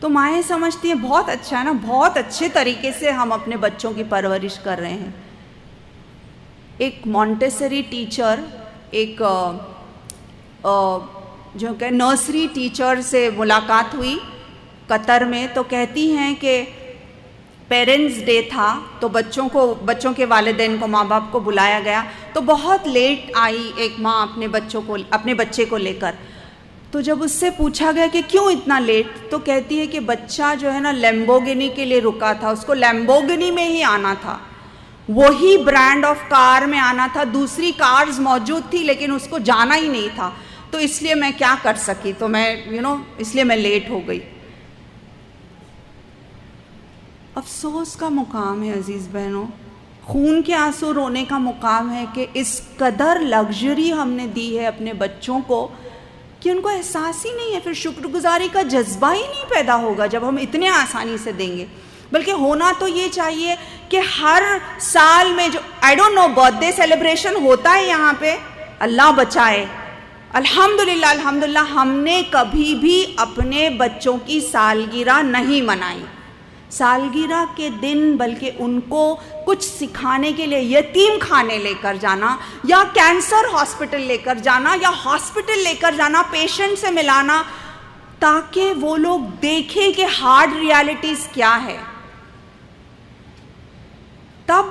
تو مائیں سمجھتی ہیں بہت اچھا ہے نا, بہت اچھے طریقے سے ہم اپنے بچوں کی پرورش کر رہے ہیں. ایک مونٹیسری ٹیچر, ایک جو کہ نرسری ٹیچر سے ملاقات ہوئی قطر میں, تو کہتی ہیں کہ پیرنٹس ڈے تھا تو بچوں کے والدین کو, ماں باپ کو بلایا گیا, تو بہت لیٹ آئی ایک ماں اپنے بچے کو لے کر. تو جب اس سے پوچھا گیا کہ کیوں اتنا لیٹ, تو کہتی ہے کہ بچہ جو ہے نا لیمبورگینی کے لیے رکا تھا, اس کو لیمبورگینی میں ہی آنا تھا, وہی برانڈ آف کار میں آنا تھا, دوسری کارز موجود تھی لیکن اس کو جانا ہی نہیں تھا, تو اس لیے میں کیا کر سکی, تو میں اس لیے میں لیٹ ہو گئی. افسوس کا مقام ہے عزیز بہنوں, خون کے آنسو رونے کا مقام ہے کہ اس قدر لگژری ہم نے دی ہے اپنے بچوں کو کہ ان کو احساس ہی نہیں ہے, پھر شکر گزاری کا جذبہ ہی نہیں پیدا ہوگا جب ہم اتنے آسانی سے دیں گے. بلکہ ہونا تو یہ چاہیے کہ ہر سال میں جو I don't know birthday celebration ہوتا ہے یہاں پہ, اللہ بچائے, الحمدللہ ہم نے کبھی بھی اپنے بچوں کی سالگرہ نہیں منائی. سالگرہ کے دن بلکہ ان کو کچھ سکھانے کے لیے یتیم خانے لے کر جانا, یا کینسر ہاسپٹل لے کر جانا, یا ہاسپٹل لے کر جانا, پیشنٹ سے ملانا, تاکہ وہ لوگ دیکھیں کہ ہارڈ ریالٹیز کیا ہے. تب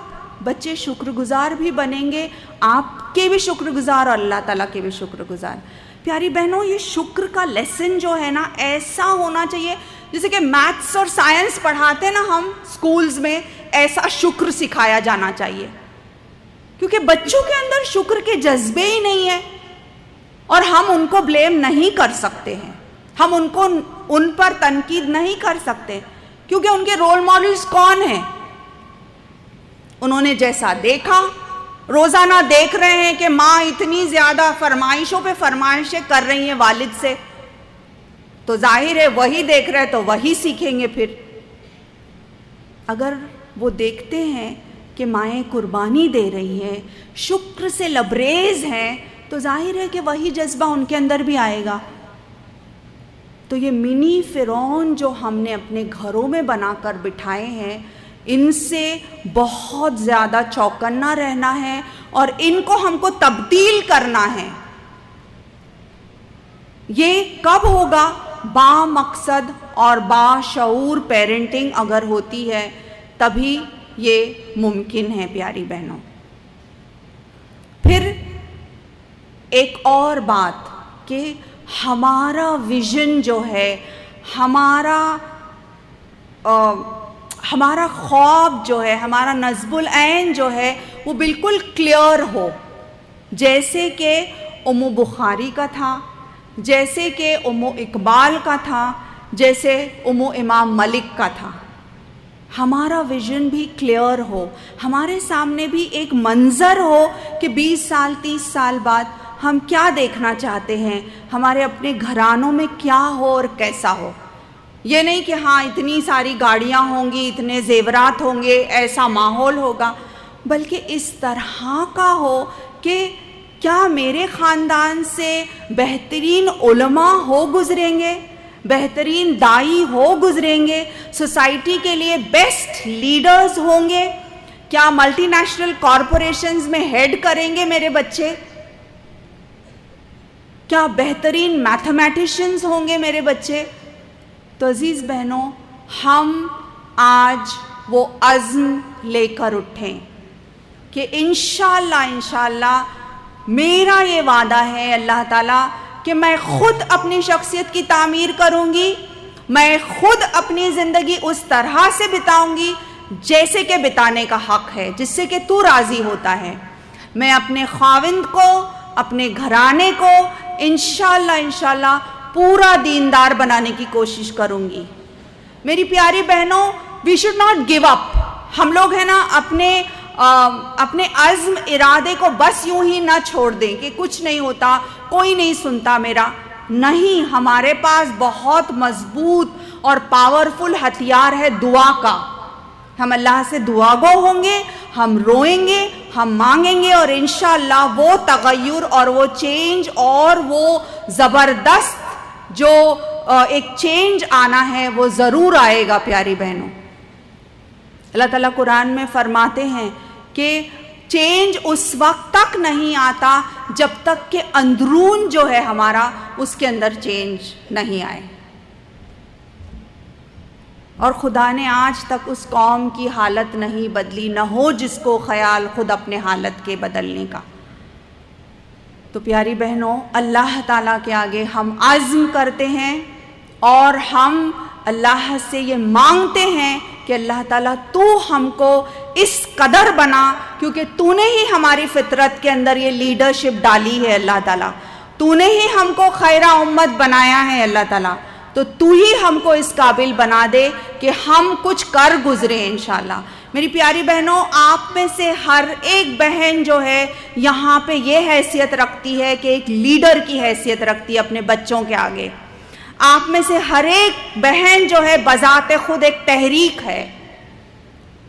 بچے شکر گزار بھی بنیں گے, آپ کے بھی شکر گزار اور اللہ تعالیٰ کے بھی شکر گزار. پیاری بہنوں, یہ شکر کا لیسن جو ہے نا ایسا ہونا چاہیے جیسے کہ میتھس اور سائنس پڑھاتے ہیں نا ہم اسکولز میں, ایسا شکر سکھایا جانا چاہیے, کیونکہ بچوں کے اندر شکر کے جذبے ہی نہیں ہیں, اور ہم ان کو بلیم نہیں کر سکتے ہیں, ہم ان پر تنقید نہیں کر سکتے, کیونکہ ان کے رول ماڈلز کون ہیں, انہوں نے جیسا دیکھا, روزانہ دیکھ رہے ہیں کہ ماں اتنی زیادہ فرمائشوں پہ فرمائشیں کر رہی ہیں والد سے, تو ظاہر ہے وہی دیکھ رہے تو وہی سیکھیں گے. پھر اگر وہ دیکھتے ہیں کہ مائیں قربانی دے رہی ہیں, شکر سے لبریز ہیں, تو ظاہر ہے کہ وہی جذبہ ان کے اندر بھی آئے گا. تو یہ منی فرعون جو ہم نے اپنے گھروں میں بنا کر بٹھائے ہیں, ان سے بہت زیادہ چوکنا رہنا ہے, اور ان کو ہم کو تبدیل کرنا ہے. یہ کب ہوگا؟ با مقصد اور با شعور پیرنٹنگ اگر ہوتی ہے تبھی یہ ممکن ہے پیاری بہنوں. پھر ایک اور بات کہ ہمارا ویژن جو ہے, ہمارا خواب جو ہے, ہمارا نصب العین جو ہے, وہ بالکل کلیئر ہو, جیسے کہ ام بخاری کا تھا, جیسے کہ ام اقبال کا تھا, جیسے ام امام ملک کا تھا. ہمارا ویژن بھی کلیئر ہو, ہمارے سامنے بھی ایک منظر ہو کہ 20 سال 30 سال بعد ہم کیا دیکھنا چاہتے ہیں, ہمارے اپنے گھرانوں میں کیا ہو اور کیسا ہو. یہ نہیں کہ ہاں اتنی ساری گاڑیاں ہوں گی, اتنے زیورات ہوں گے, ایسا ماحول ہوگا, بلکہ اس طرح کا ہو کہ کیا میرے خاندان سے بہترین علماء ہو گزریں گے, بہترین دائی ہو گزریں گے, سوسائٹی کے لیے بیسٹ لیڈرز ہوں گے, کیا ملٹی نیشنل کارپوریشنز میں ہیڈ کریں گے میرے بچے, کیا بہترین میتھمیٹیشنز ہوں گے میرے بچے. تو عزیز بہنوں, ہم آج وہ عزم لے کر اٹھیں کہ انشاءاللہ میرا یہ وعدہ ہے اللہ تعالیٰ کہ میں خود اپنی شخصیت کی تعمیر کروں گی, میں خود اپنی زندگی اس طرح سے بتاؤں گی جیسے کہ بتانے کا حق ہے, جس سے کہ تو راضی ہوتا ہے. میں اپنے خاوند کو, اپنے گھرانے کو انشاءاللہ پورا دیندار بنانے کی کوشش کروں گی. میری پیاری بہنوں, we should not give up. ہم لوگ ہیں نا اپنے عزم ارادے کو بس یوں ہی نہ چھوڑ دیں کہ کچھ نہیں ہوتا, کوئی نہیں سنتا میرا. نہیں, ہمارے پاس بہت مضبوط اور پاورفل ہتھیار ہے دعا کا. ہم اللہ سے دعا گو ہوں گے, ہم روئیں گے, ہم مانگیں گے, اور انشاءاللہ وہ تغیر اور وہ چینج اور وہ زبردست جو ایک چینج آنا ہے وہ ضرور آئے گا پیاری بہنوں. اللہ تعالیٰ قرآن میں فرماتے ہیں کہ چینج اس وقت تک نہیں آتا جب تک کہ اندرون جو ہے ہمارا اس کے اندر چینج نہیں آئے. اور خدا نے آج تک اس قوم کی حالت نہیں بدلی، نہ ہو جس کو خیال خود اپنے حالت کے بدلنے کا. تو پیاری بہنوں، اللہ تعالیٰ کے آگے ہم عزم کرتے ہیں اور ہم اللہ سے یہ مانگتے ہیں کہ اللہ تعالیٰ تو ہم کو اس قدر بنا، کیونکہ تو نے ہی ہماری فطرت کے اندر یہ لیڈرشپ ڈالی ہے. اللہ تعالیٰ تو نے ہی ہم کو خیرہ امت بنایا ہے. اللہ تعالیٰ تو ہی ہم کو اس قابل بنا دے کہ ہم کچھ کر گزریں انشاءاللہ. میری پیاری بہنوں، آپ میں سے ہر ایک بہن جو ہے یہاں پہ یہ حیثیت رکھتی ہے کہ ایک لیڈر کی حیثیت رکھتی ہے اپنے بچوں کے آگے. آپ میں سے ہر ایک بہن جو ہے بذات خود ایک تحریک ہے.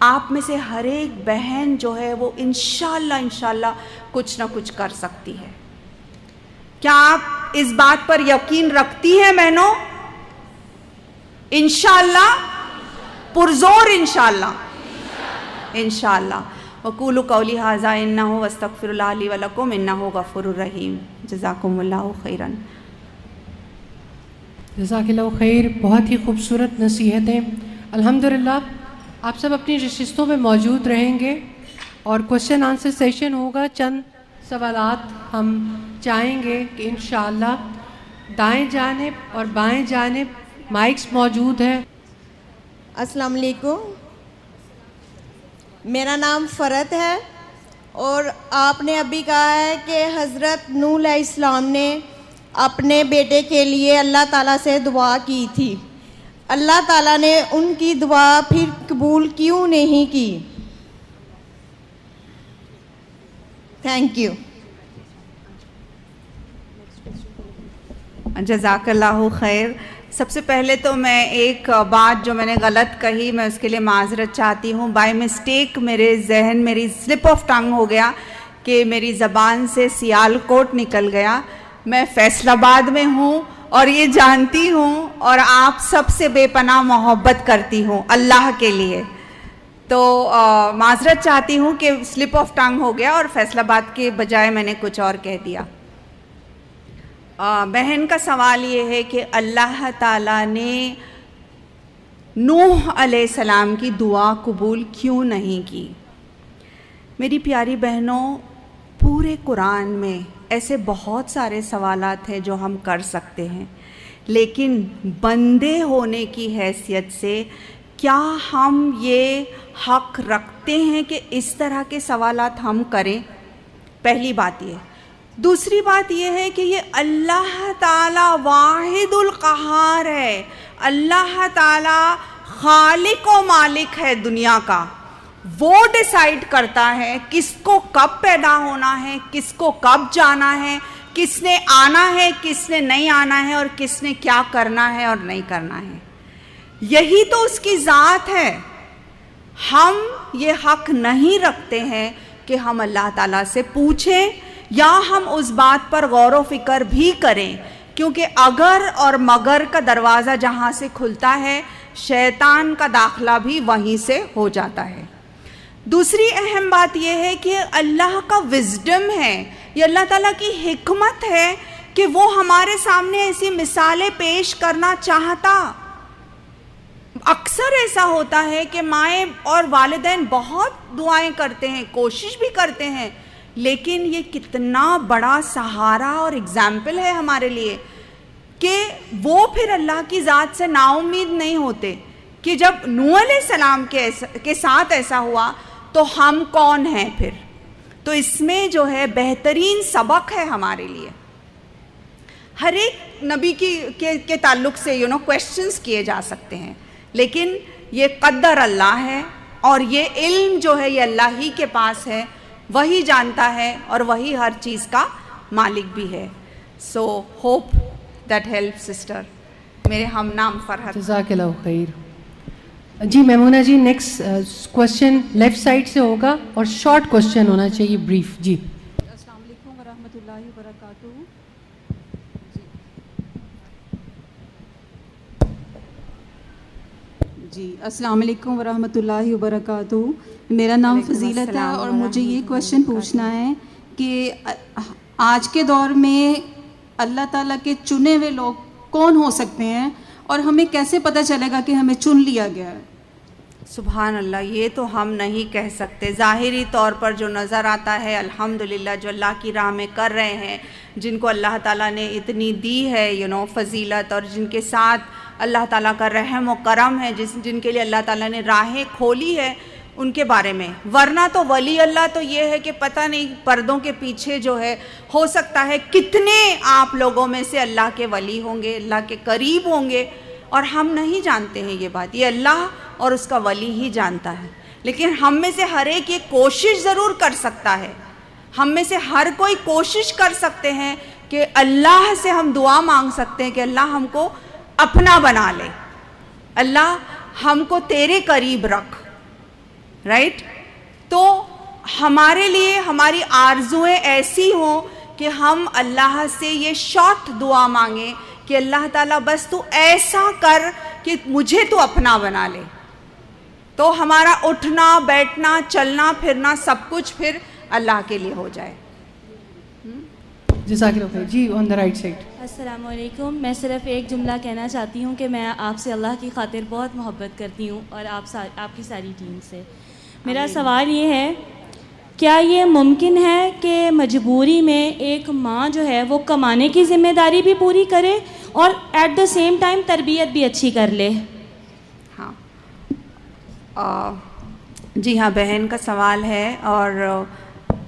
آپ میں سے ہر ایک بہن جو ہے وہ انشاءاللہ کچھ نہ کچھ کر سکتی ہے. کیا آپ اس بات پر یقین رکھتی ہیں بہنوں؟ انشاءاللہ، پرزور انشاءاللہ. انشاءاللہ. وقولوا قولی ھذا انہ واستغفر اللہ لی ولکم انہ غفور الرحیم. جزاکم اللہ خیرا. جزاک اللہ خیر. بہت ہی خوبصورت نصیحتیں. الحمدللہ آپ سب اپنی نشستوں میں موجود رہیں گے اور کوشچن آنسر سیشن ہوگا. چند سوالات ہم چاہیں گے کہ انشاءاللہ دائیں جانب اور بائیں جانب مائکس موجود ہے. السلام علیکم. میرا نام فرحت ہے اور آپ نے ابھی کہا ہے کہ حضرت نوح علیہ السلام نے اپنے بیٹے کے لیے اللہ تعالیٰ سے دعا کی تھی. اللہ تعالیٰ نے ان کی دعا پھر قبول کیوں نہیں کی؟ Thank you. جزاک اللہ خیر. سب سے پہلے تو میں ایک بات جو میں نے غلط کہی میں اس کے لیے معذرت چاہتی ہوں. بائی مسٹیک میری سلپ آف ٹنگ ہو گیا کہ میری زبان سے سیالکوٹ نکل گیا. میں فیصل آباد میں ہوں اور یہ جانتی ہوں اور آپ سب سے بے پناہ محبت کرتی ہوں اللہ کے لیے. تو معذرت چاہتی ہوں کہ سلپ آف ٹنگ ہو گیا اور فیصل آباد کے بجائے میں نے کچھ اور کہہ دیا. بہن کا سوال یہ ہے کہ اللہ تعالیٰ نے نوح علیہ السلام کی دعا قبول کیوں نہیں کی؟ میری پیاری بہنوں، پورے قرآن میں ایسے بہت سارے سوالات ہیں جو ہم کر سکتے ہیں، لیکن بندے ہونے کی حیثیت سے کیا ہم یہ حق رکھتے ہیں کہ اس طرح کے سوالات ہم کریں؟ پہلی بات یہ. دوسری بات یہ ہے کہ یہ اللہ تعالیٰ واحد القہار ہے. اللہ تعالیٰ خالق و مالک ہے دنیا کا. وہ ڈیسائیڈ کرتا ہے کس کو کب پیدا ہونا ہے، کس کو کب جانا ہے، کس نے آنا ہے، کس نے نہیں آنا ہے، اور کس نے کیا کرنا ہے اور نہیں کرنا ہے. یہی تو اس کی ذات ہے. ہم یہ حق نہیں رکھتے ہیں کہ ہم اللہ تعالیٰ سے پوچھیں یا ہم اس بات پر غور و فکر بھی کریں، کیونکہ اگر اور مگر کا دروازہ جہاں سے کھلتا ہے شیطان کا داخلہ بھی وہیں سے ہو جاتا ہے. دوسری اہم بات یہ ہے کہ اللہ کا وزڈم ہے، یہ اللہ تعالیٰ کی حکمت ہے کہ وہ ہمارے سامنے ایسی مثالیں پیش کرنا چاہتا. اکثر ایسا ہوتا ہے کہ مائیں اور والدین بہت دعائیں کرتے ہیں، کوشش بھی کرتے ہیں، لیکن یہ کتنا بڑا سہارا اور اگزامپل ہے ہمارے لیے کہ وہ پھر اللہ کی ذات سے نا امید نہیں ہوتے کہ جب نوح علیہ السلام کے ساتھ ایسا ہوا تو ہم کون ہیں پھر. تو اس میں جو ہے بہترین سبق ہے ہمارے لیے. ہر ایک نبی کے تعلق سے کویسچنز کیے جا سکتے ہیں، لیکن یہ قدر اللہ ہے اور یہ علم جو ہے یہ اللہ ہی کے پاس ہے، وہی جانتا ہے اور وہی ہر چیز کا مالک بھی ہے. So hope that help sister. میرے ہم نام فرحت. جزاک اللہ خیر. جی میمونہ جی، نیکسٹ کوشچن لیفٹ سائڈ سے ہوگا اور شارٹ کوشچن ہونا چاہیے، بریف. جی السلام علیکم ورحمۃ اللہ وبرکاتہ. جی السلام علیکم ورحمۃ اللہ وبرکاتہ. میرا نام فضیلت ہے اور مجھے یہ کویشچن پوچھنا ہے کہ آج کے دور میں اللہ تعالیٰ کے چنے ہوئے لوگ کون ہو سکتے ہیں اور ہمیں کیسے پتہ چلے گا کہ ہمیں چن لیا گیا ہے؟ سبحان اللہ, یہ تو ہم نہیں کہہ سکتے. ظاہری طور پر جو نظر آتا ہے الحمدللہ جو اللہ کی راہ میں کر رہے ہیں, جن کو اللہ تعالیٰ نے اتنی دی ہے فضیلت, اور جن کے ساتھ اللہ تعالیٰ کا رحم و کرم ہے, جن کے لیے اللہ تعالیٰ نے راہیں کھولی ہے, ان کے بارے میں. ورنہ تو ولی اللہ تو یہ ہے کہ پتہ نہیں پردوں کے پیچھے جو ہے ہو سکتا ہے کتنے آپ لوگوں میں سے اللہ کے ولی ہوں گے, اللہ کے قریب ہوں گے, اور ہم نہیں جانتے ہیں یہ بات. یہ اللہ اور اس کا ولی ہی جانتا ہے. لیکن ہم میں سے ہر ایک یہ کوشش ضرور کر سکتا ہے, ہم میں سے ہر کوئی کوشش کر سکتے ہیں کہ اللہ سے ہم دعا مانگ سکتے ہیں کہ اللہ ہم کو اپنا بنا لے, اللہ ہم کو تیرے قریب رکھ. رائٹ؟ تو ہمارے لیے ہماری آرزویں ایسی ہوں کہ ہم اللہ سے یہ شارٹ دعا مانگیں کہ اللہ تعالیٰ بس تو ایسا کر کہ مجھے تو اپنا بنا لے. تو ہمارا اٹھنا بیٹھنا چلنا پھرنا سب کچھ پھر اللہ کے لیے ہو جائے. جزاک اللہ خیر. جی آن دا رائٹ سائڈ. السلام علیکم. میں صرف ایک جملہ کہنا چاہتی ہوں کہ میں آپ سے اللہ کی خاطر بہت محبت کرتی ہوں اور آپ کی ساری ٹیم سے. میرا سوال یہ ہے, کیا یہ ممکن ہے کہ مجبوری میں ایک ماں جو ہے وہ کمانے کی ذمہ داری بھی پوری کرے اور ایٹ دا سیم ٹائم تربیت بھی اچھی کر لے؟ ہاں جی ہاں, بہن کا سوال ہے. اور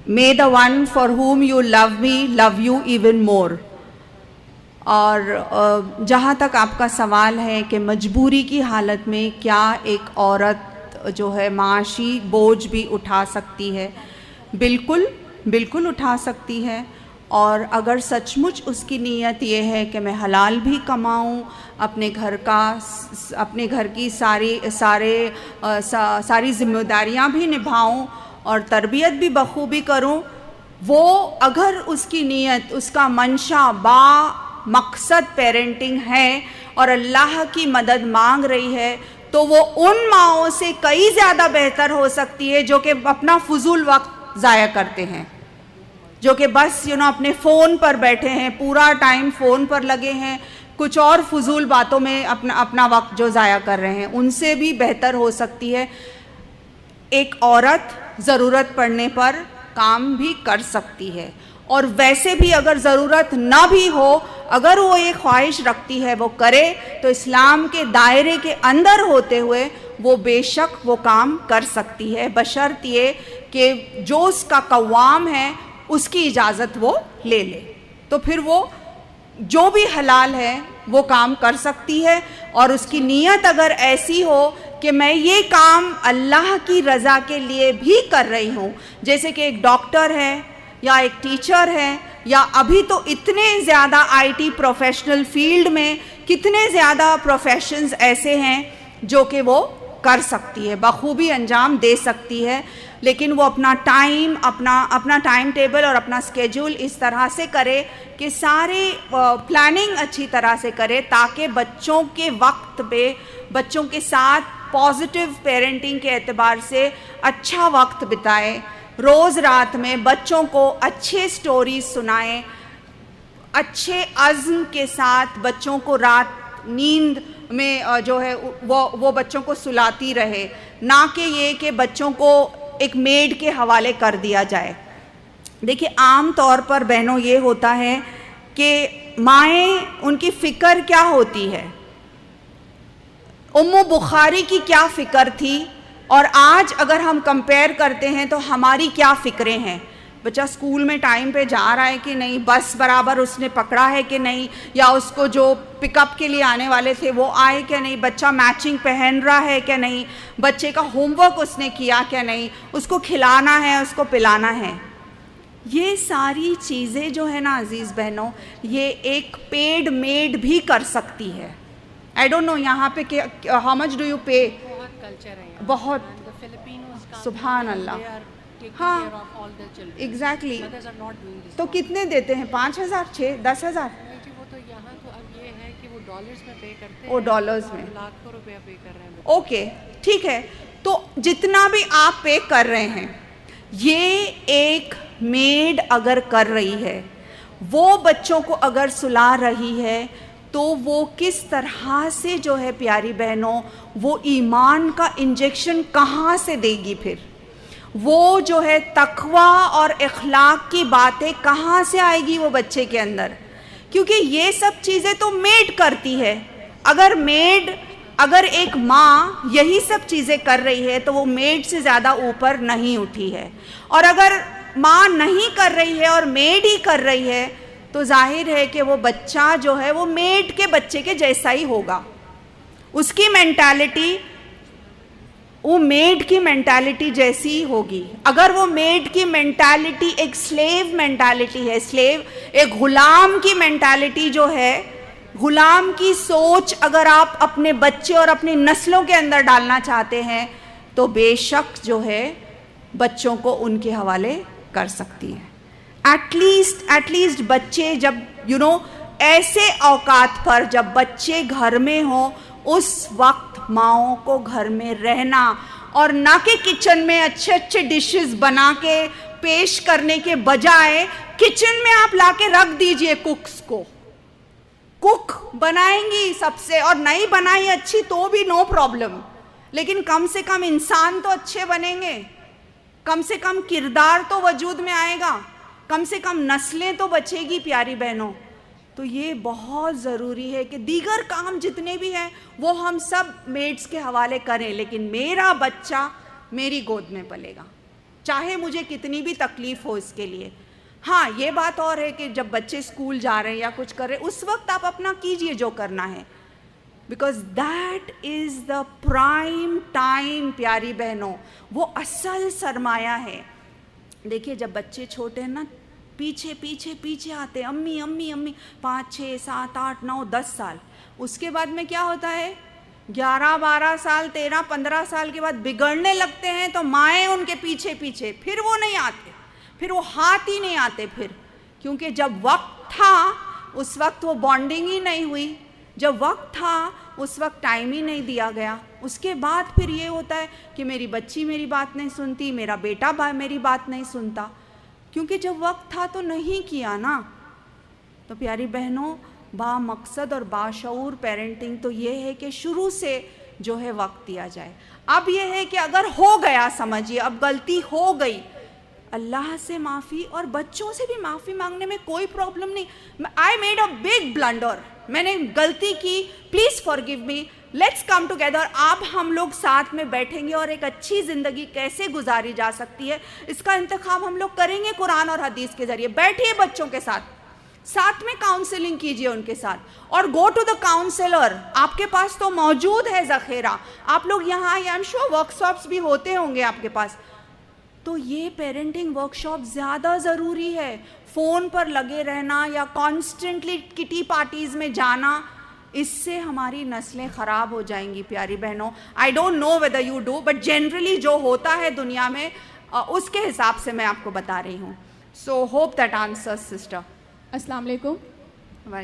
may the one for whom you love me love you even more. اور جہاں تک آپ کا سوال ہے کہ مجبوری کی حالت میں کیا ایک عورت جو ہے معاشی بوجھ بھی اٹھا سکتی ہے, بالکل اٹھا سکتی ہے. اور اگر سچ مچ اس کی نیت یہ ہے کہ میں حلال بھی کماؤں, اپنے گھر کی ساری ذمہ داریاں بھی نبھاؤں اور تربیت بھی بخوبی کروں, وہ اگر اس کی نیت, اس کا منشا با مقصد پیرنٹنگ ہے اور اللہ کی مدد مانگ رہی ہے, تو وہ ان ماؤں سے کئی زیادہ بہتر ہو سکتی ہے جو کہ اپنا فضول وقت ضائع کرتے ہیں, جو کہ بس اپنے فون پر بیٹھے ہیں, پورا ٹائم فون پر لگے ہیں, کچھ اور فضول باتوں میں اپنا وقت جو ضائع کر رہے ہیں. ان سے بھی بہتر ہو سکتی ہے. ایک عورت ضرورت پڑنے پر کام بھی کر سکتی ہے, اور ویسے بھی اگر ضرورت نہ بھی ہو, اگر وہ ایک خواہش رکھتی ہے وہ کرے, تو اسلام کے دائرے کے اندر ہوتے ہوئے وہ بے شک وہ کام کر سکتی ہے, بشرط یہ کہ جو اس کا قوام ہے اس کی اجازت وہ لے لے. تو پھر وہ جو بھی حلال ہے وہ کام کر سکتی ہے, اور اس کی نیت اگر ایسی ہو کہ میں یہ کام اللہ کی رضا کے لیے بھی کر رہی ہوں, جیسے کہ ایک ڈاکٹر ہے یا ایک ٹیچر ہے, یا ابھی تو اتنے زیادہ آئی ٹی پروفیشنل فیلڈ میں کتنے زیادہ پروفیشنز ایسے ہیں جو کہ وہ کر سکتی ہے, بخوبی انجام دے سکتی ہے. لیکن وہ اپنا ٹائم ٹیبل اور اپنا اسکیجول اس طرح سے کرے کہ سارے پلاننگ اچھی طرح سے کرے, تاکہ بچوں کے وقت پہ بچوں کے ساتھ پازیٹیو پیرنٹنگ کے اعتبار سے اچھا وقت بتائے. روز رات میں بچوں کو اچھے سٹوریز سنائیں, اچھے عزم کے ساتھ بچوں کو رات نیند میں جو ہے وہ بچوں کو سلاتی رہے, نہ کہ یہ کہ بچوں کو ایک میڈ کے حوالے کر دیا جائے. دیکھیے عام طور پر بہنوں یہ ہوتا ہے کہ مائیں ان کی فکر کیا ہوتی ہے, ام بخاری کی کیا فکر تھی, اور آج اگر ہم کمپیئر کرتے ہیں تو ہماری کیا فکریں ہیں. بچہ اسکول میں ٹائم پہ جا رہا ہے کہ نہیں, بس برابر اس نے پکڑا ہے کہ نہیں, یا اس کو جو پک اپ کے لیے آنے والے تھے وہ آئے کہ نہیں, بچہ میچنگ پہن رہا ہے کہ نہیں, بچے کا ہوم ورک اس نے کیا کہ نہیں, اس کو کھلانا ہے, اس کو پلانا ہے. یہ ساری چیزیں جو ہے نا عزیز بہنوں, یہ ایک پیڈ میڈ بھی کر سکتی ہے. آئی ڈونٹ نو یہاں پہ کہ how much do you pay, بہت سبحان اللہ. ہاں ایگزیکٹلی. تو کتنے دیتے ہیں, 5,000 10,000؟ وہ تو یہاں تو اب یہ ہے کہ وہ ڈالرز میں پے کرتے ہیں, وہ ڈالرز میں لاکھوں روپیہ پے کر رہے ہیں. اوکے ٹھیک ہے. تو جتنا بھی آپ پے کر رہے ہیں, یہ ایک میڈ اگر کر رہی ہے, وہ بچوں کو اگر سلا رہی ہے, تو وہ کس طرح سے جو ہے پیاری بہنوں وہ ایمان کا انجیکشن کہاں سے دے گی؟ پھر وہ جو ہے تقوی اور اخلاق کی باتیں کہاں سے آئے گی وہ بچے کے اندر؟ کیونکہ یہ سب چیزیں تو میڈ کرتی ہے. اگر ایک ماں یہی سب چیزیں کر رہی ہے تو وہ میڈ سے زیادہ اوپر نہیں اٹھی ہے. اور اگر ماں نہیں کر رہی ہے اور میڈ ہی کر رہی ہے تو ظاہر ہے کہ وہ بچہ جو ہے وہ میڈ کے بچے کے جیسا ہی ہوگا. اس کی مینٹالٹی وہ میڈ کی مینٹالٹی جیسی ہی ہوگی. اگر وہ میڈ کی مینٹالٹی ایک سلیو مینٹالٹی ہے, سلیو ایک غلام کی مینٹالٹی جو ہے, غلام کی سوچ اگر آپ اپنے بچے اور اپنی نسلوں کے اندر ڈالنا چاہتے ہیں تو بے شک جو ہے بچوں کو ان کے حوالے کر سکتی ہیں. ایٹ لیسٹ بچے جب ایسے اوقات پر جب بچے گھر میں ہوں, اس وقت ماؤں کو گھر میں رہنا, اور نہ کہ کچن میں اچھے اچھے ڈشز بنا کے پیش کرنے کے بجائے کچن میں آپ لا کے رکھ دیجئے کوکس کو. کوک بنائیں گی سب سے, اور نہیں بنائی اچھی تو بھی نو پرابلم, لیکن کم سے کم انسان تو اچھے بنیں گے, کم سے کم کردار تو وجود میں آئے گا, کم سے کم نسلیں تو بچے گی پیاری بہنوں. تو یہ بہت ضروری ہے کہ دیگر کام جتنے بھی ہیں وہ ہم سب میڈس کے حوالے کریں, لیکن میرا بچہ میری گود میں پلے گا, چاہے مجھے کتنی بھی تکلیف ہو اس کے لیے. ہاں یہ بات اور ہے کہ جب بچے اسکول جا رہے ہیں یا کچھ کر رہے ہیں اس وقت آپ اپنا کیجئے جو کرنا ہے, because that is the prime time پیاری بہنوں, وہ اصل سرمایہ ہے. دیکھیے جب بچے چھوٹے ہیں نا, پیچھے پیچھے پیچھے آتے ہیں, امی امی امی, 5 6 7 8 9 10 سال. اس کے بعد میں کیا ہوتا ہے, 11 12 سال 13 15 سال کے بعد بگڑنے لگتے ہیں تو مائیں ان کے پیچھے پیچھے, پھر وہ نہیں آتے, پھر وہ ہاتھ ہی نہیں آتے. پھر کیونکہ جب وقت تھا اس وقت وہ بانڈنگ ہی نہیں ہوئی, جب وقت تھا اس وقت ٹائم ہی نہیں دیا گیا. اس کے بعد پھر یہ ہوتا ہے کہ میری بچی میری بات نہیں سنتی, میرا بیٹا میری بات نہیں سنتا, کیونکہ جب وقت تھا تو نہیں کیا نا. تو پیاری بہنوں با مقصد اور باشعور پیرنٹنگ تو یہ ہے کہ شروع سے جو ہے وقت دیا جائے. اب یہ ہے کہ اگر ہو گیا, سمجھیے اب غلطی ہو گئی, اللہ سے معافی اور بچوں سے بھی معافی مانگنے میں کوئی پرابلم نہیں. I made a big blunder, میں نے غلطی کی, please forgive me, let's come together. آپ ہم لوگ ساتھ میں بیٹھیں گے اور ایک اچھی زندگی کیسے گزاری جا سکتی ہے اس کا انتخاب ہم لوگ کریں گے قرآن اور حدیث کے ذریعے. بیٹھیے بچوں کے ساتھ میں کاؤنسلنگ کیجئے ان کے ساتھ, اور گو ٹو دا کاؤنسلر. آپ کے پاس تو موجود ہے ذخیرہ, آپ لوگ یہاں I am sure work shops بھی ہوتے ہوں گے آپ کے پاس. تو یہ پیرنٹنگ ورک شاپ زیادہ ضروری ہے. فون پر لگے رہنا یا کانسٹنٹلی کٹی پارٹیز میں جانا, اس سے ہماری نسلیں خراب ہو جائیں گی پیاری بہنوں. I don't know whether you do, but generally جو ہوتا ہے دنیا میں اس کے حساب سے میں آپ کو بتا رہی ہوں. So hope that answers sister. السلام علیکم.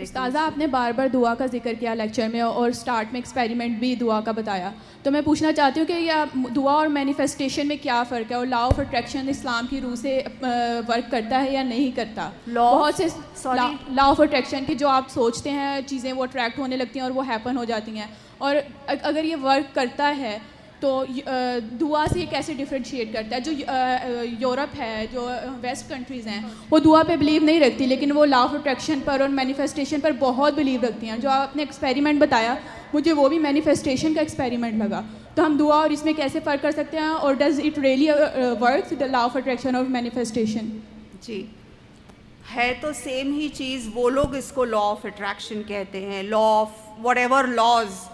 استاذہ آپ نے بار بار دعا کا ذکر کیا لیکچر میں, اور سٹارٹ میں ایکسپیریمنٹ بھی دعا کا بتایا. تو میں پوچھنا چاہتی ہوں کہ یہ دعا اور مینیفیسٹیشن میں کیا فرق ہے, اور لا آف اٹریکشن اسلام کی روح سے ورک کرتا ہے یا نہیں کرتا؟ بہت سے لا آف اٹریکشن کی جو آپ سوچتے ہیں چیزیں وہ اٹریکٹ ہونے لگتی ہیں اور وہ ہیپن ہو جاتی ہیں, اور اگر یہ ورک کرتا ہے تو دعا سے یہ کیسے ڈفرینشیٹ کرتا ہے؟ جو یورپ ہے, جو ویسٹ کنٹریز ہیں, وہ دعا پہ بلیو نہیں رکھتی, لیکن وہ لا آف اٹریکشن پر اور مینیفیسٹیشن پر بہت بلیو رکھتی ہیں. جو آپ نے ایکسپیریمنٹ بتایا مجھے وہ بھی مینیفیسٹیشن کا ایکسپیریمنٹ لگا. تو ہم دعا اور اس میں کیسے فرق کر سکتے ہیں, اور does it really works the law of attraction اور مینیفیسٹیشن؟ جی ہے تو سیم ہی چیز. وہ لوگ اس کو لا آف اٹریکشن کہتے ہیں, law of what ever laws.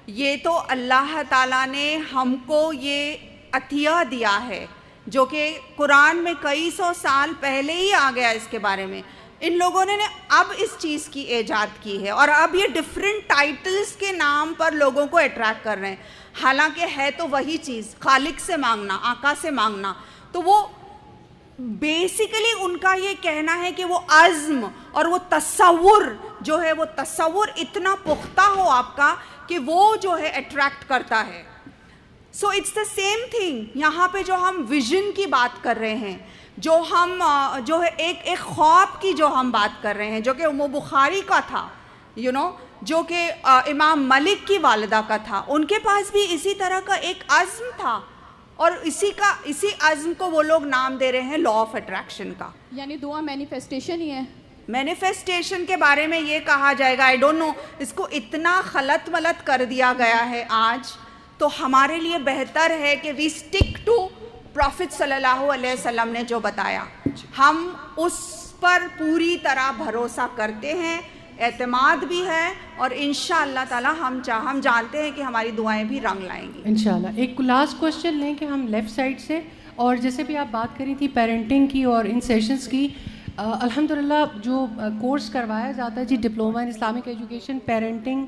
یہ تو اللہ تعالیٰ نے ہم کو یہ عطیہ دیا ہے جو کہ قرآن میں کئی 100 سال پہلے ہی آ گیا اس کے بارے میں. ان لوگوں نے اب اس چیز کی ایجاد کی ہے, اور اب یہ ڈفرینٹ ٹائٹلز کے نام پر لوگوں کو اٹریکٹ کر رہے ہیں, حالانکہ ہے تو وہی چیز, خالق سے مانگنا, آقا سے مانگنا. تو وہ بیسیکلی ان کا یہ کہنا ہے کہ وہ عزم اور وہ تصور جو ہے وہ تصور اتنا پختہ ہو آپ کا کہ وہ جو ہے اٹریکٹ کرتا ہے. So it's the same thing یہاں پہ جو ہم ویژن کی بات کر رہے ہیں, جو ہم جو ہے ایک خواب کی جو ہم بات کر رہے ہیں, جو کہ وہ بخاری کا تھا, جو کہ امام ملک کی والدہ کا تھا, ان کے پاس بھی اسی طرح کا ایک عزم تھا, اور اسی عزم کو وہ لوگ نام دے رہے ہیں لا آف اٹریکشن کا. یعنی دعا مینیفیسٹیشن ہی ہے. مینیفیسٹیشن کے بارے میں یہ کہا جائے گا, آئی ڈونٹ نو, اس کو اتنا خلط ملط کر دیا گیا ہے آج. تو ہمارے لیے بہتر ہے کہ وی اسٹک ٹو پروفٹ صلی اللہ علیہ وسلم نے جو بتایا, ہم اس پر پوری طرح بھروسہ کرتے ہیں, اعتماد بھی ہے, اور انشاءاللہ تعالی ہم جانتے ہیں کہ ہماری دعائیں بھی رنگ لائیں گی انشاءاللہ. ایک لاسٹ کوشچن لیں کہ ہم لیفٹ سائڈ سے, اور جیسے بھی آپ بات کری تھی پیرنٹنگ کی اور ان سیشنز کی, الحمدللہ جو کورس کروایا جاتا ہے جی diploma in Islamic education, parenting,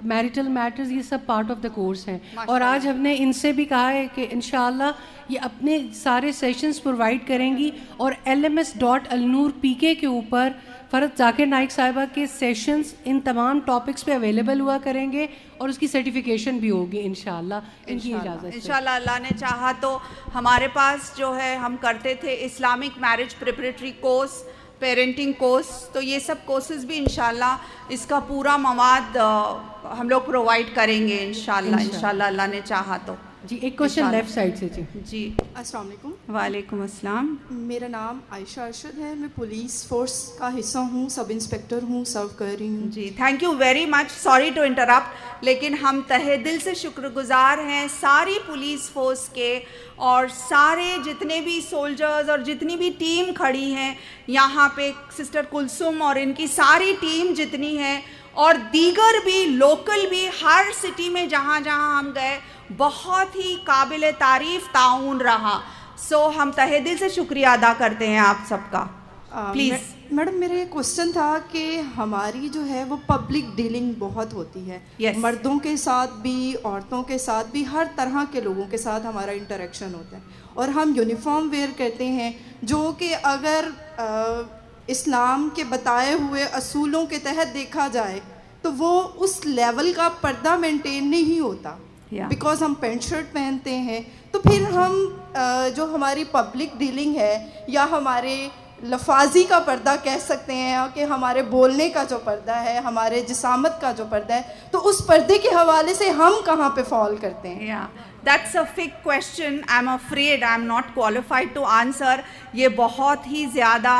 marital matters, یہ سب پارٹ آف دا کورس ہیں. اور آج ہم نے ان سے بھی کہا ہے کہ انشاءاللہ یہ اپنے سارے سیشنز پرووائڈ کریں گی, اور LMS.alnoor.pk کے اوپر فرحت ذاکر نائک صاحبہ کے سیشنز ان تمام ٹاپکس پہ اویلیبل ہوا کریں گے, اور اس کی سرٹیفیکیشن بھی ہوگی انشاءاللہ. ان کی اجازت سے انشاءاللہ اللہ نے چاہا تو ہمارے پاس جو ہے ہم کرتے تھے Islamic marriage preparatory course, parenting course, تو یہ سب کورسز بھی انشاءاللہ اس کا پورا مواد ہم لوگ پرووائڈ کریں گے انشاءاللہ اللہ نے چاہا تو. جی ایک کوشچن لیفٹ سائڈ سے. جی السلام علیکم. وعلیکم السلام. میرا نام عائشہ ارشد ہے, میں پولیس فورس کا حصہ ہوں, سب انسپیکٹر ہوں, سرو کر رہی ہوں. جی thank you very much, sorry to interrupt, لیکن ہم تہہ دل سے شکر گزار ہیں ساری پولیس فورس کے, اور سارے جتنے بھی سولجرز اور جتنی بھی ٹیم کھڑی ہیں یہاں پہ, سسٹر کلثوم اور ان کی ساری ٹیم جتنی ہے, اور دیگر بھی لوکل بھی, ہر سٹی میں جہاں جہاں ہم گئے بہت ہی قابل تعریف تعاون رہا. سو ہم تہہ دل سے شکریہ ادا کرتے ہیں آپ سب کا. پلیز میڈم میرا یہ کوشچن تھا کہ ہماری جو ہے وہ پبلک ڈیلنگ بہت ہوتی ہے, مردوں کے ساتھ بھی, عورتوں کے ساتھ بھی, ہر طرح کے لوگوں کے ساتھ ہمارا انٹریکشن ہوتا ہے, اور ہم یونیفارم ویئر کرتے ہیں جو کہ اگر اسلام کے بتائے ہوئے اصولوں کے تحت دیکھا جائے تو وہ اس لیول کا پردہ مینٹین نہیں ہوتا, بیکاز ہم پینٹ شرٹ پہنتے ہیں. تو پھر ہم جو ہماری پبلک ڈیلنگ ہے, یا ہمارے لفاظی کا پردہ کہہ سکتے ہیں, کہ ہمارے بولنے کا جو پردہ ہے, ہمارے جسامت کا جو پردہ ہے, تو اس پردے کے حوالے سے ہم کہاں پہ فال کرتے ہیں؟ That's a big question. I'm afraid I'm not qualified to answer. یہ بہت ہی زیادہ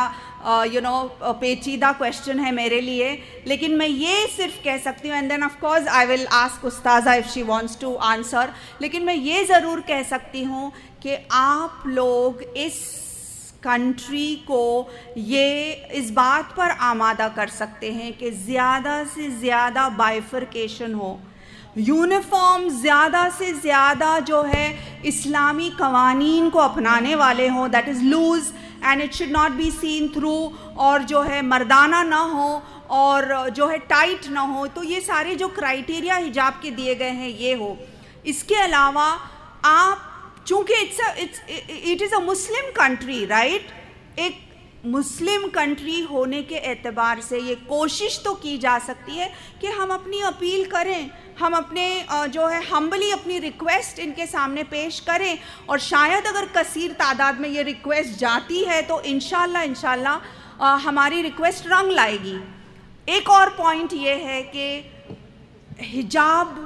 پیچیدہ کویشچن ہے میرے لیے, لیکن میں یہ صرف کہہ سکتی ہوں, and then of course I will ask استاذہ if she wants to answer, لیکن میں یہ ضرور کہہ سکتی ہوں کہ آپ لوگ اس کنٹری کو یہ اس بات پر آمادہ کر سکتے ہیں کہ زیادہ سے زیادہ بائیفرکیشن ہو, یونیفارم زیادہ سے زیادہ جو ہے اسلامی قوانین کو اپنانے والے ہوں, that is loose and it should not be seen through, اور جو ہے مردانہ نہ ہو اور جو ہے ٹائٹ نہ ہو. تو یہ سارے جو کرائیٹیریا حجاب کے دیے گئے ہیں یہ ہو. اس کے علاوہ آپ چونکہ it is a Muslim country, right, ایک مسلم کنٹری ہونے کے اعتبار سے یہ کوشش تو کی جا سکتی ہے کہ ہم اپنی اپیل کریں, ہم اپنے جو ہے ہمبلی اپنی ریکویسٹ ان کے سامنے پیش کریں, اور شاید اگر کثیر تعداد میں یہ ریکویسٹ جاتی ہے تو انشاءاللہ ہماری ریکویسٹ رنگ لائے گی. ایک اور پوائنٹ یہ ہے کہ حجاب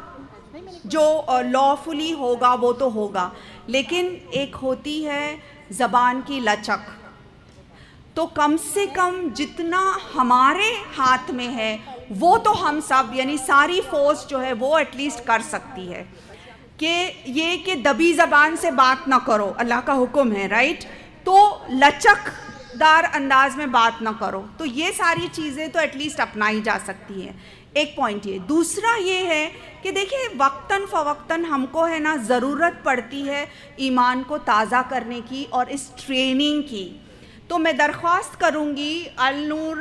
جو لافلی ہوگا وہ تو ہوگا, لیکن ایک ہوتی ہے زبان کی لچک, تو کم سے کم جتنا ہمارے ہاتھ میں ہے وہ تو ہم سب یعنی ساری فورس جو ہے وہ ایٹ لیسٹ کر سکتی ہے, کہ یہ کہ دبی زبان سے بات نہ کرو, اللہ کا حکم ہے, رائٹ, تو لچک دار انداز میں بات نہ کرو. تو یہ ساری چیزیں تو ایٹ لیسٹ اپنائی جا سکتی ہیں. ایک پوائنٹ یہ. دوسرا یہ ہے کہ دیکھیں وقتاً فوقتاً ہم کو ہے نا ضرورت پڑتی ہے ایمان کو تازہ کرنے کی اور اس ٹریننگ کی. تو میں درخواست کروں گی النور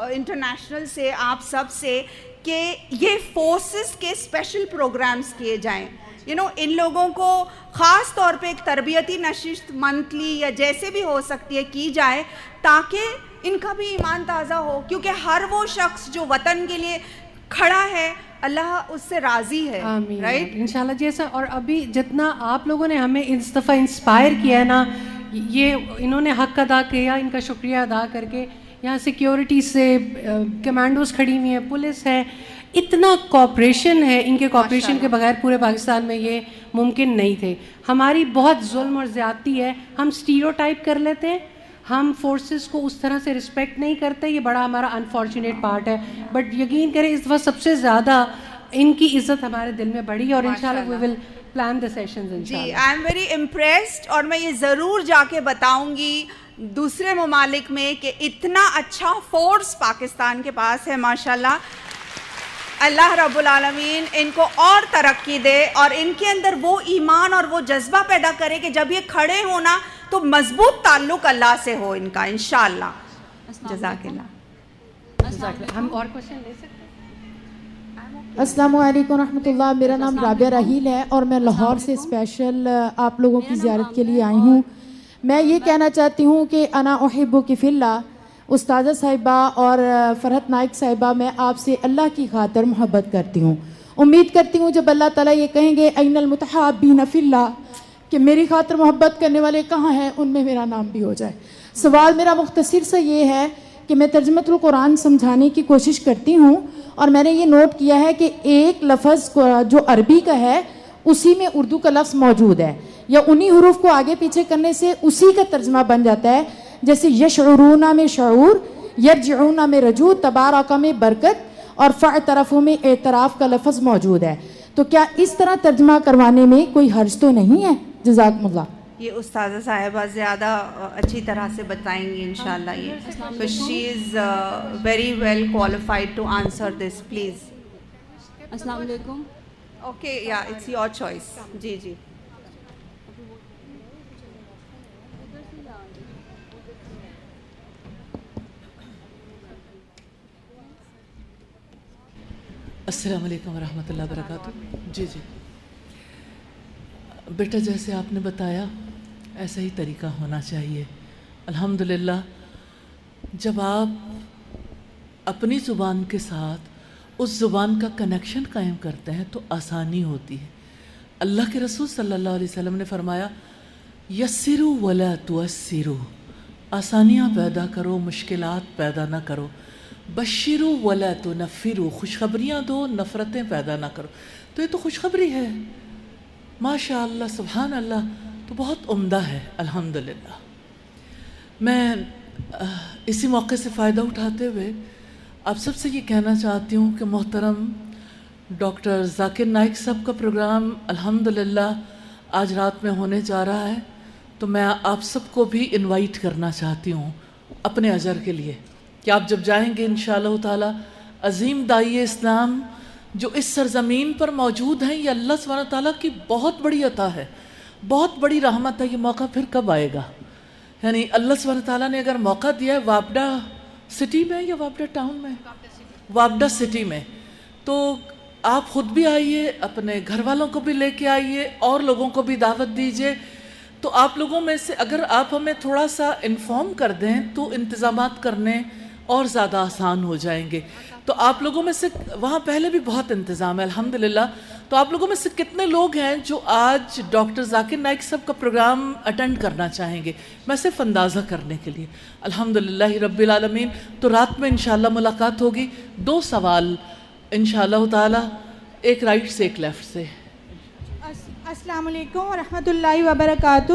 انٹرنیشنل سے, آپ سب سے, کہ یہ فورسز کے اسپیشل پروگرامز کیے جائیں. ان لوگوں کو خاص طور پہ ایک تربیتی نشست منتھلی یا جیسے بھی ہو سکتی ہے کی جائے, تاکہ ان کا بھی ایمان تازہ ہو, کیونکہ ہر وہ شخص جو وطن کے لیے کھڑا ہے اللہ اس سے راضی ہے. آمین رائٹ انشاءاللہ. جیسا اور ابھی جتنا آپ لوگوں نے ہمیں اس دفعہ انسپائر کیا ہے نا, یہ انہوں نے حق ادا کیا, ان کا شکریہ ادا کر کے. یہاں سیکیورٹی سے کمانڈوز کھڑی ہوئی ہیں, پولیس ہے, اتنا کوآپریشن ہے. ان کے کوآپریشن کے بغیر پورے پاکستان میں یہ ممکن نہیں تھے. ہماری بہت ظلم اور زیادتی ہے, ہم اسٹیریوٹائپ کر لیتے ہیں, ہم فورسز کو اس طرح سے رسپیکٹ نہیں کرتے. یہ بڑا ہمارا انفارچونیٹ پارٹ ہے, بٹ یقین کریں اس دفعہ سب سے زیادہ ان کی عزت ہمارے دل میں بڑھی, اور انشاءاللہ وی ول پلان دی سیشنز انشاءاللہ. جی آئی ایم ویری امپریسڈ, اور میں یہ ضرور جا کے بتاؤں گی دوسرے ممالک میں کہ اتنا اچھا فورس پاکستان کے پاس ہے ماشاءاللہ. اللہ رب العالمین ان کو اور ترقی دے, اور ان کے اندر وہ ایمان اور وہ جذبہ پیدا کرے کہ جب یہ کھڑے ہونا تو مضبوط تعلق اللہ سے ہو ان کا انشاءاللہ. جزاک اللہ. ہم اور کوشچن لے سکتے ہیں؟ السلام علیکم ورحمۃ اللہ. میرا نام رابعہ راحیل ہے اور میں لاہور سے اسپیشل آپ لوگوں کی زیارت کے لیے آئی ہوں. میں یہ کہنا چاہتی ہوں کہ انا احبک فی اللہ. استاذہ صاحبہ اور فرحت نائک صاحبہ, میں آپ سے اللہ کی خاطر محبت کرتی ہوں. امید کرتی ہوں جب اللہ تعالیٰ یہ کہیں گے این المتحابین فی اللہ, کہ میری خاطر محبت کرنے والے کہاں ہیں, ان میں میرا نام بھی ہو جائے. سوال میرا مختصر سا یہ ہے کہ میں ترجمۃ القرآن سمجھانے کی کوشش کرتی ہوں, اور میں نے یہ نوٹ کیا ہے کہ ایک لفظ جو عربی کا ہے اسی میں اردو کا لفظ موجود ہے, یا انہی حروف کو آگے پیچھے کرنے سے اسی کا ترجمہ بن جاتا ہے. جیسے یشعرون میں شعور, یرجعون میں رجوع, تبارک میں برکت, اور فاعترف میں اعتراف کا لفظ موجود ہے. تو کیا اس طرح ترجمہ کروانے میں کوئی حرج تو نہیں ہے؟ جزاکم اللہ. یہ استاذہ صاحبہ زیادہ اچھی طرح سے بتائیں گی انشاءاللہ. یہ she is very well qualified to answer this. Please. السلام علیکم. اوکے یا اٹس یور چوائس. جی جی. السلام علیکم ورحمۃ اللہ وبرکاتہ. جی جی بیٹا, جیسے آپ نے بتایا ایسا ہی طریقہ ہونا چاہیے. الحمدللہ جب آپ اپنی زبان کے ساتھ اس زبان کا کنیکشن قائم کرتے ہیں تو آسانی ہوتی ہے. اللہ کے رسول صلی اللہ علیہ وسلم نے فرمایا یسروا ولا تعسروا, آسانیاں پیدا کرو مشکلات پیدا نہ کرو. بشروا ولا تنفروا, خوشخبریاں دو نفرتیں پیدا نہ کرو. تو یہ تو خوشخبری ہے, ماشاء اللہ سبحان اللہ, تو بہت عمدہ ہے الحمدللہ. میں اسی موقع سے فائدہ اٹھاتے ہوئے آپ سب سے یہ کہنا چاہتی ہوں کہ محترم ڈاکٹر ذاکر نائک صاحب کا پروگرام الحمدللہ آج رات میں ہونے جا رہا ہے, تو میں آپ سب کو بھی انوائٹ کرنا چاہتی ہوں اپنے اجر کے لیے کہ آپ جب جائیں گے انشاءاللہ تعالی عظیم داعی اسلام جو اس سرزمین پر موجود ہیں, یہ اللہ سبحانہ تعالیٰ کی بہت بڑی عطا ہے, بہت بڑی رحمت ہے. یہ موقع پھر کب آئے گا؟ یعنی اللہ سبحانہ تعالیٰ نے اگر موقع دیا ہے وابڈا سٹی میں یا وابڈا ٹاؤن میں, وابڈا سٹی میں, تو آپ خود بھی آئیے, اپنے گھر والوں کو بھی لے کے آئیے, اور لوگوں کو بھی دعوت دیجیے. تو آپ لوگوں میں سے اگر آپ ہمیں تھوڑا سا انفارم کر دیں تو انتظامات کرنے اور زیادہ آسان ہو جائیں گے. تو آپ لوگوں میں سے وہاں پہلے بھی بہت انتظام ہے الحمدللہ. تو آپ لوگوں میں سے کتنے لوگ ہیں جو آج ڈاکٹر ذاکر نائک صاحب کا پروگرام اٹینڈ کرنا چاہیں گے؟ میں صرف اندازہ کرنے کے لیے. الحمدللہ رب العالمین. تو رات میں انشاءاللہ ملاقات ہوگی. 2 سوال انشاءاللہ تعالی, ایک رائٹ سے ایک لیفٹ سے. السلام علیکم ورحمۃ اللہ وبرکاتہ.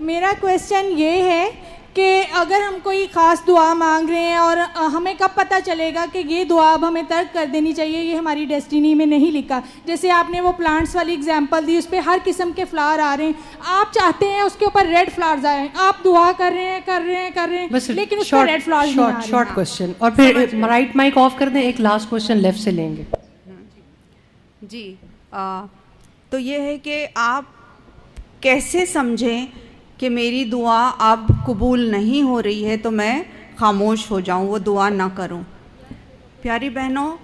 میرا کویسچن یہ ہے کہ اگر ہم کوئی خاص دعا مانگ رہے ہیں اور ہمیں کب پتہ چلے گا کہ یہ دعا اب ہمیں ترک کر دینی چاہیے, یہ ہماری ڈیسٹینی میں نہیں لکھا. جیسے آپ نے وہ پلانٹس والی اگزامپل دی, اس پہ ہر قسم کے فلاور آ رہے ہیں, آپ چاہتے ہیں اس کے اوپر ریڈ فلاورز آئیں, آپ دعا کر رہے ہیں لیکن اس پہ ریڈ فلاورز نہیں آ رہے. شارٹ کوسچن, اور پھر رائٹ مائک آف کر دیں, ایک لاسٹ کوسچن لیفٹ سے لیں گے. جی تو یہ ہے کہ آپ کیسے سمجھیں کہ میری دعا اب قبول نہیں ہو رہی ہے تو میں خاموش ہو جاؤں, وہ دعا نہ کروں. پیاری بہنوں,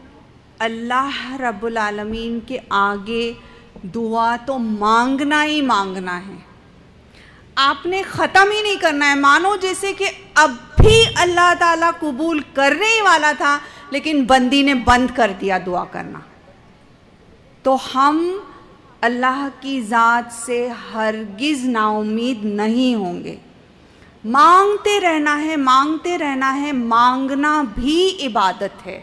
اللہ رب العالمین کے آگے دعا تو مانگنا ہی مانگنا ہے, آپ نے ختم ہی نہیں کرنا ہے. مانو جیسے کہ اب بھی اللہ تعالیٰ قبول کرنے ہی والا تھا, لیکن بندی نے بند کر دیا دعا کرنا. تو ہم اللہ کی ذات سے ہرگز نا امید نہیں ہوں گے. مانگتے رہنا ہے, مانگتے رہنا ہے. مانگنا بھی عبادت ہے.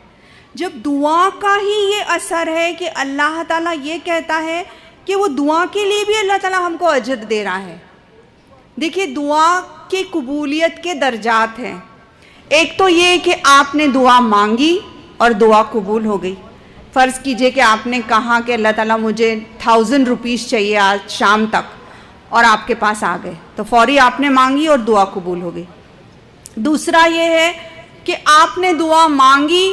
جب دعا کا ہی یہ اثر ہے کہ اللہ تعالیٰ یہ کہتا ہے کہ وہ دعا کے لیے بھی اللہ تعالیٰ ہم کو اجر دے رہا ہے. دیکھیے دعا کی قبولیت کے درجات ہیں. ایک تو یہ کہ آپ نے دعا مانگی اور دعا قبول ہو گئی. فرض کیجئے کہ آپ نے کہا کہ اللہ تعالیٰ مجھے 1000 روپیز چاہیے آج شام تک, اور آپ کے پاس آ گئے, تو فوری آپ نے مانگی اور دعا قبول ہو گئی. دوسرا یہ ہے کہ آپ نے دعا مانگی,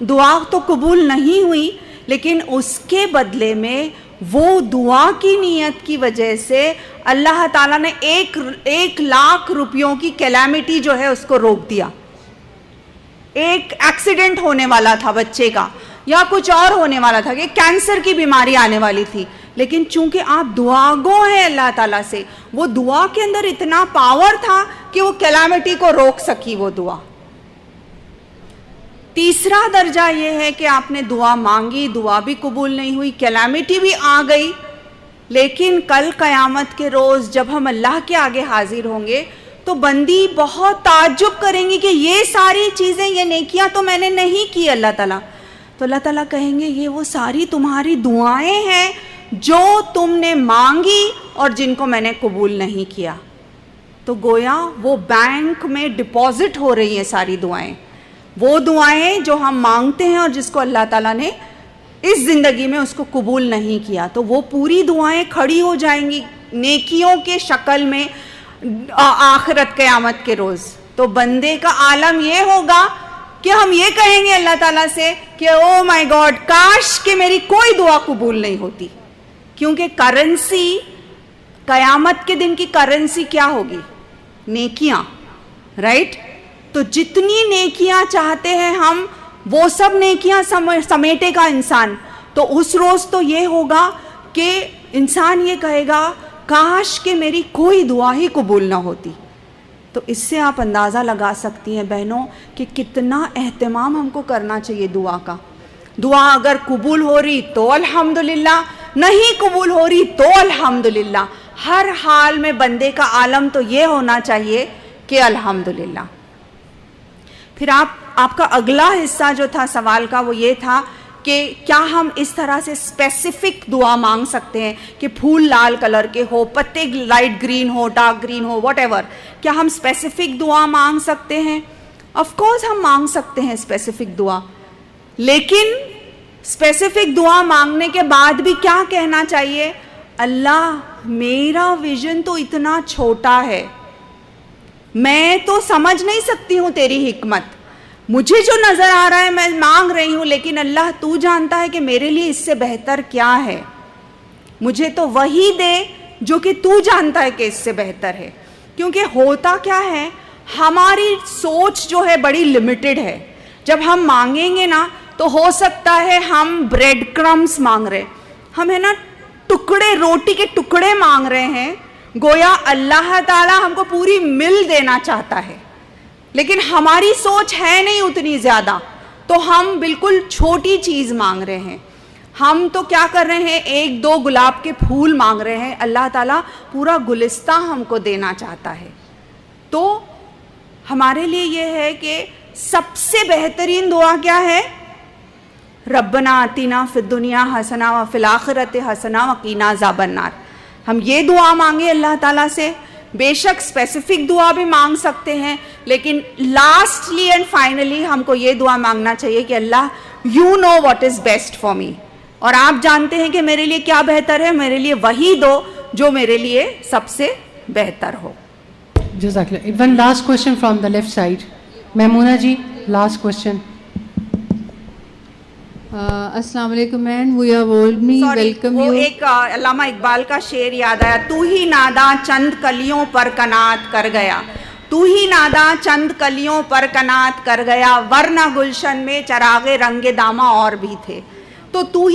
دعا تو قبول نہیں ہوئی, لیکن اس کے بدلے میں وہ دعا کی نیت کی وجہ سے اللہ تعالیٰ نے 1,00,000 روپیوں کی کیلیمٹی جو ہے اس کو روک دیا. ایک ایکسیڈنٹ ہونے والا تھا بچے کا, یا کچھ اور ہونے والا تھا, کہ کینسر کی بیماری آنے والی تھی, لیکن چونکہ آپ دعا گو ہیں اللہ تعالیٰ سے, وہ دعا کے اندر اتنا پاور تھا کہ وہ کیلیمٹی کو روک سکی وہ دعا. تیسرا درجہ یہ ہے کہ آپ نے دعا مانگی, دعا بھی قبول نہیں ہوئی, کیلیمٹی بھی آ گئی, لیکن کل قیامت کے روز جب ہم اللہ کے آگے حاضر ہوں گے تو بندی بہت تعجب کریں گی کہ یہ ساری چیزیں, یہ نیکیاں تو میں نے نہیں کی اللہ تعالیٰ. تو اللہ تعالیٰ کہیں گے یہ وہ ساری تمہاری دعائیں ہیں جو تم نے مانگی اور جن کو میں نے قبول نہیں کیا. تو گویا وہ بینک میں ڈپازٹ ہو رہی ہیں ساری دعائیں, وہ دعائیں جو ہم مانگتے ہیں اور جس کو اللہ تعالیٰ نے اس زندگی میں اس کو قبول نہیں کیا, تو وہ پوری دعائیں کھڑی ہو جائیں گی نیکیوں کے شکل میں آخرت قیامت کے روز. تو بندے کا عالم یہ ہوگا کہ ہم یہ کہیں گے اللہ تعالیٰ سے کہ او مائی گاڈ, کاش کہ میری کوئی دعا قبول نہیں ہوتی. کیونکہ کرنسی, قیامت کے دن کی کرنسی کیا ہوگی؟ نیکیاں, رائٹ؟ تو جتنی نیکیاں چاہتے ہیں ہم, وہ سب نیکیاں سمیٹے گا انسان. تو اس روز تو یہ ہوگا کہ انسان یہ کہے گا کاش کہ میری کوئی دعا ہی قبول نہ ہوتی. تو اس سے آپ اندازہ لگا سکتی ہیں بہنوں کہ کتنا اہتمام ہم کو کرنا چاہیے دعا کا. دعا اگر قبول ہو رہی تو الحمدللہ, نہیں قبول ہو رہی تو الحمدللہ. ہر حال میں بندے کا عالم تو یہ ہونا چاہیے کہ الحمدللہ. پھر آپ کا اگلا حصہ جو تھا سوال کا وہ یہ تھا کہ کیا ہم اس طرح سے اسپیسیفک دعا مانگ سکتے ہیں کہ پھول لال کلر کے ہو, پتے light green who, dark green who, what ever, کیا ہم اسپیسیفک دعا مانگ سکتے ہیں؟ آف کورس ہم مانگ سکتے ہیں اسپیسیفک دعا, لیکن اسپیسیفک دعا مانگنے کے بعد بھی کیا کہنا چاہیے؟ اللہ میرا ویژن تو اتنا چھوٹا ہے, میں تو سمجھ نہیں سکتی ہوں تیری حکمت, مجھے جو نظر آ رہا ہے میں مانگ رہی ہوں, لیکن اللہ تو جانتا ہے کہ میرے لیے اس سے بہتر کیا ہے, مجھے تو وہی دے جو کہ تو جانتا ہے کہ اس سے بہتر ہے. کیونکہ ہوتا کیا ہے, ہماری سوچ جو ہے بڑی لمیٹڈ ہے. جب ہم مانگیں گے نا تو ہو سکتا ہے ہم بریڈ کرمز مانگ رہے, ہم ہے نا ٹکڑے, روٹی کے ٹکڑے مانگ رہے ہیں, گویا اللہ تعالیٰ ہم کو پوری مل دینا چاہتا ہے, لیکن ہماری سوچ ہے نہیں اتنی زیادہ, تو ہم بالکل چھوٹی چیز مانگ رہے ہیں. ہم تو کیا کر رہے ہیں, 1-2 گلاب کے پھول مانگ رہے ہیں, اللہ تعالیٰ پورا گلستہ ہم کو دینا چاہتا ہے. تو ہمارے لیے یہ ہے کہ سب سے بہترین دعا کیا ہے؟ ربنا آتنا فی الدنیا حسنہ وفی الآخرۃ حسنہ وقنا عذاب النار. ہم یہ دعا مانگے اللہ تعالیٰ سے. بے شک اسپیسیفک دعا بھی مانگ سکتے ہیں, لیکن لاسٹلی اینڈ فائنلی ہم کو یہ دعا مانگنا چاہیے کہ Allah you know what is best for me, اور آپ جانتے ہیں کہ میرے لیے کیا بہتر ہے, میرے لیے وہی دو جو میرے لیے سب سے بہتر ہو. جزاک اللہ. One last question from the left side. Maimoona ji, last question. السلام علیکم ma'am, we have old me welcome you. ایک علامہ اقبال کا شعر یاد آیا, تو ہی نادا چند کلیوں پر کنات کر گیا, تو ہی نادا چند کلیوں پر کنات کر گیا, ورنہ گلشن میں چراغ رنگ دامہ اور بھی تھے. تو تو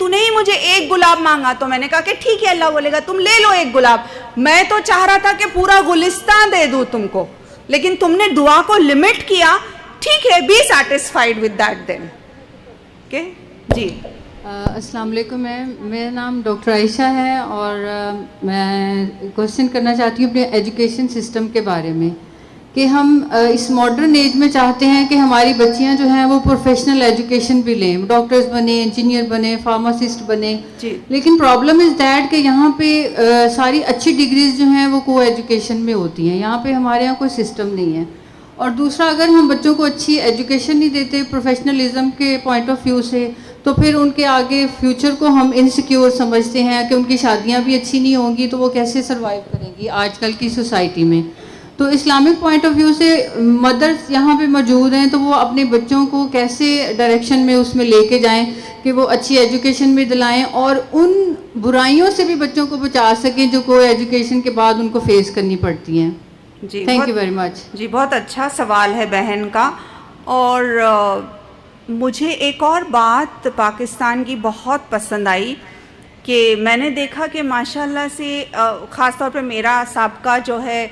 نے ہی مجھے 1 گلاب مانگا. تو میں نے کہا کہ ٹھیک ہے, اللہ بولے گا تم لے لو 1 گلاب, میں تو چاہ رہا تھا کہ پورا گلستان دے دوں تم کو, لیکن تم نے دعا کو لمٹ کیا, ٹھیک ہے, be satisfied with that then. Okay جی. السلام علیکم میم, میرا نام ڈاکٹر عائشہ ہے اور میں کوشچن کرنا چاہتی ہوں اپنے ایجوکیشن سسٹم کے بارے میں کہ ہم اس ماڈرن ایج میں چاہتے ہیں کہ ہماری بچیاں جو ہیں وہ پروفیشنل ایجوکیشن بھی لیں, ڈاکٹرز بنے, انجینئر بنے, فارماسسٹ بنے, لیکن پرابلم از دیٹ کہ یہاں پہ ساری اچھی ڈگریز جو ہیں وہ کو ایجوکیشن میں ہوتی ہیں, یہاں پہ ہمارے یہاں کوئی سسٹم نہیں ہے. اور دوسرا, اگر ہم بچوں کو اچھی ایجوکیشن نہیں دیتے پروفیشنلزم کے پوائنٹ آف ویو سے, تو پھر ان کے آگے فیوچر کو ہم انسیکیور سمجھتے ہیں کہ ان کی شادیاں بھی اچھی نہیں ہوں گی تو وہ کیسے سروائیو کریں گی آج کل کی سوسائٹی میں. تو اسلامک پوائنٹ آف ویو سے مدرس یہاں پہ موجود ہیں تو وہ اپنے بچوں کو کیسے ڈائریکشن میں اس میں لے کے جائیں کہ وہ اچھی ایجوکیشن بھی دلائیں اور ان برائیوں سے بھی بچوں کو بچا سکیں جو کوئی ایجوکیشن کے بعد ان کو فیس کرنی پڑتی ہیں. جی تھینک یو ویری مچ. جی بہت اچھا سوال ہے بہن کا. اور مجھے ایک اور بات پاکستان کی بہت پسند آئی کہ میں نے دیکھا کہ ماشاء اللہ سے خاص طور پہ میرا سابقہ جو ہے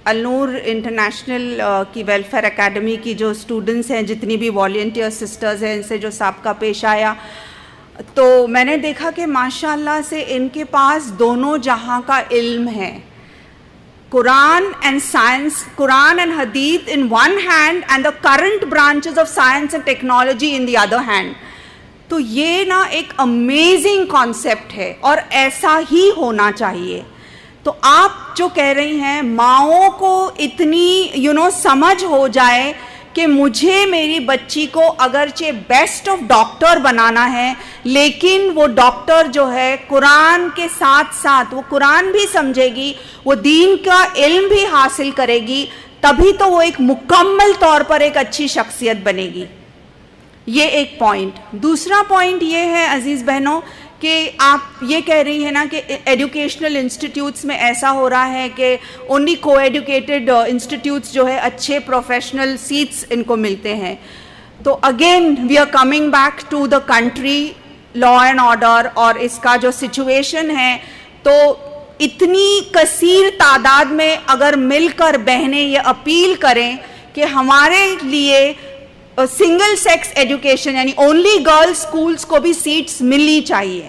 النور انٹرنیشنل کی ویلفیئر اکیڈمی کی جو اسٹوڈنٹس ہیں, جتنی بھی والنٹیئر سسٹرز ہیں, ان سے جو سابقہ پیش آیا, تو میں نے دیکھا کہ ماشاء اللہ سے ان کے پاس دونوں جہاں کا علم ہے. Quran and science, Quran and Hadith in one hand and the current branches of science and technology in the other hand. تو یہ نا ایک امیزنگ کانسیپٹ ہے اور ایسا ہی ہونا چاہیے. تو آپ جو کہہ رہی ہیں ماؤں کو اتنی سمجھ ہو جائے کہ مجھے میری بچی کو اگرچہ بیسٹ آف ڈاکٹر بنانا ہے, لیکن وہ ڈاکٹر جو ہے قرآن کے ساتھ ساتھ وہ قرآن بھی سمجھے گی, وہ دین کا علم بھی حاصل کرے گی, تبھی تو وہ ایک مکمل طور پر ایک اچھی شخصیت بنے گی. یہ ایک پوائنٹ. دوسرا پوائنٹ یہ ہے عزیز بہنوں کہ آپ یہ کہہ رہی ہیں نا کہ ایجوکیشنل انسٹیٹیوٹس میں ایسا ہو رہا ہے کہ اونلی کو ایڈوکیٹڈ انسٹیٹیوٹس جو ہے اچھے پروفیشنل سیٹس ان کو ملتے ہیں. تو again we are coming back to the country, law and order اور اس کا جو سچویشن ہے, تو اتنی کثیر تعداد میں اگر مل کر بہنیں یہ اپیل کریں کہ ہمارے لیے سنگل سیکس ایجوکیشن یعنی اونلی گرلز اسکولس کو بھی سیٹس ملنی چاہیے.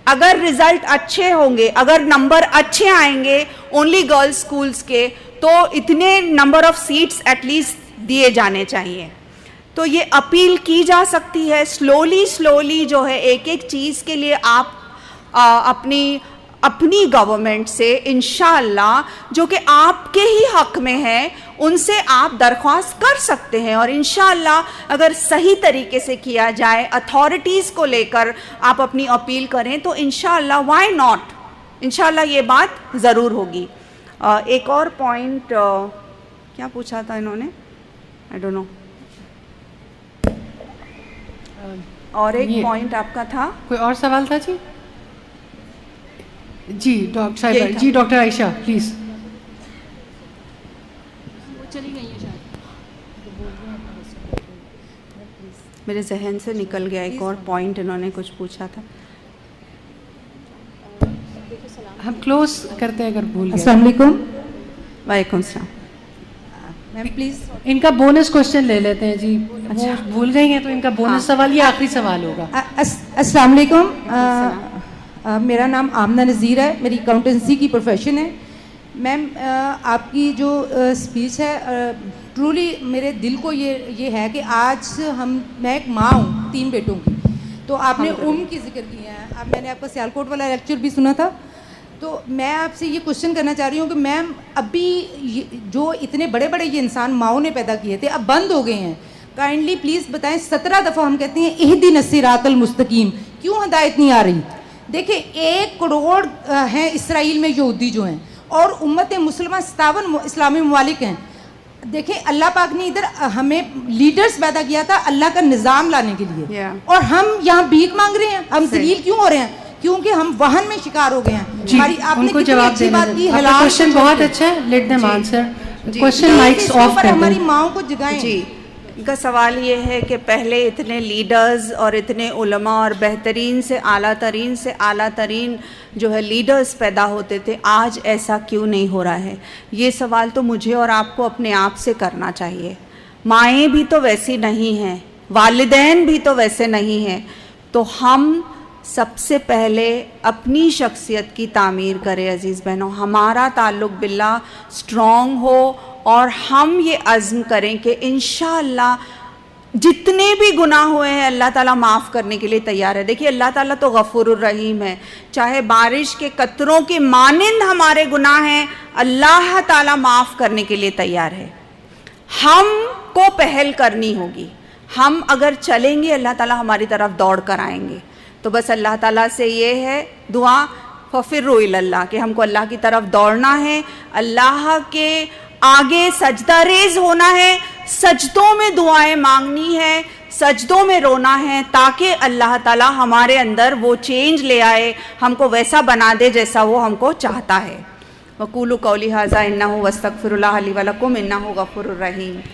اگر رزلٹ اچھے ہوں گے, اگر نمبر اچھے آئیں گے اونلی گرلز اسکولس کے, تو اتنے number of seats at least دیے جانے چاہیے. تو یہ اپیل کی جا سکتی ہے. سلولی جو ہے ایک ایک چیز کے لیے آپ اپنی گورنمنٹ سے انشاءاللہ جو کہ آپ کے ہی حق میں ہے ان سے آپ درخواست کر سکتے ہیں, اور انشاءاللہ اگر صحیح طریقے سے کیا جائے, اتھارٹیز کو لے کر آپ اپنی اپیل کریں تو انشاءاللہ وائی ناٹ, انشاءاللہ یہ بات ضرور ہوگی. ایک اور پوائنٹ کیا پوچھا تھا انہوں نے, آئی ڈونٹ نو, اور ایک پوائنٹ آپ کا تھا, کوئی اور سوال تھا؟ جی ڈاکٹر صاحبہ. جی ڈاکٹر عائشہ پلیز. میرے ذہن سے نکل گیا ایک اور پوائنٹ, انہوں نے کچھ پوچھا تھا. ہم کلوز کرتے ہیں اگر بھول گئے. السلام علیکم. وعلیکم السلام. میم پلیز ان کا بونس کوشچن لے لیتے ہیں. جی اچھا بھول گئی ہیں تو ان کا بونس سوال یہ آخری سوال ہوگا. السلام علیکم. میرا نام آمنہ نذیر ہے, میری اکاؤنٹنسی کی پروفیشن ہے. میم آپ کی جو اسپیچ ہے ٹرولی میرے دل کو یہ ہے کہ آج میں ایک ماں ہوں 3 بیٹوں کی, تو آپ نے کی ذکر کیا ہے. میں نے آپ کا سیالکوٹ والا لیکچر بھی سنا تھا. تو میں آپ سے یہ کوشچن کرنا چاہ رہی ہوں کہ میم ابھی جو اتنے بڑے یہ انسان ماؤں نے پیدا کیے تھے اب بند ہو گئے ہیں, کائنڈلی پلیز بتائیں. 17 دفعہ ہم کہتے ہیں اہدنا الصراط المستقیم, کیوں ہدایت نہیں آ رہی؟ دیکھیں 1 کروڑ ہیں اسرائیل میں یہودی جو ہیں, اور امت مسلمہ 57 اسلامی ممالک ہیں. دیکھیں اللہ پاک نے ادھر ہمیں لیڈرز پیدا کیا تھا اللہ کا نظام لانے کے لیے, اور ہم یہاں بھیک مانگ رہے ہیں. ہم ذلیل کیوں ہو رہے ہیں؟ کیونکہ ہم وہن میں شکار ہو گئے ہیں. جی آپ نے کتنی اچھی بات کی, کوشچن بہت اچھا ہے. Let them answer. Question mics of کر دیں. ہماری ماؤں کو جگائیں. جی ان کا سوال یہ ہے کہ پہلے اتنے لیڈرز اور اتنے علماء اور بہترین سے اعلیٰ ترین جو ہے لیڈرز پیدا ہوتے تھے، آج ایسا کیوں نہیں ہو رہا ہے؟ یہ سوال تو مجھے اور آپ کو اپنے آپ سے کرنا چاہیے. مائیں بھی تو ویسی نہیں ہیں، والدین بھی تو ویسے نہیں ہیں. تو ہم سب سے پہلے اپنی شخصیت کی تعمیر کریں عزیز بہنوں، ہمارا تعلق باللہ اسٹرانگ ہو، اور ہم یہ عزم کریں کہ انشاءاللہ جتنے بھی گناہ ہوئے ہیں اللہ تعالیٰ معاف کرنے کے لیے تیار ہے. دیکھیے اللہ تعالیٰ تو غفور الرحیم ہے، چاہے بارش کے قطروں کے مانند ہمارے گناہ ہیں، اللہ تعالیٰ معاف کرنے کے لیے تیار ہے. ہم کو پہل کرنی ہوگی. ہم اگر چلیں گے اللہ تعالیٰ ہماری طرف دوڑ کر آئیں گے. تو بس اللہ تعالیٰ سے یہ ہے دعا فَفِرُّوا إِلَى اللَّهِ کہ ہم کو اللہ کی طرف دوڑنا ہے، اللہ کے آگے سجدہ ریز ہونا ہے، سجدوں میں دعائیں مانگنی ہے، سجدوں میں رونا ہے، تاکہ اللہ تعالیٰ ہمارے اندر وہ چینج لے آئے، ہم کو ویسا بنا دے جیسا وہ ہم کو چاہتا ہے. وَقُولُوا قَوْلِي هَٰذَا إِنَّهُ وَاسْتَغْفِرُوا اللَّهَ لِي وَلَكُمْ إِنَّهُ غَفُورٌ رَّحِيمٌ.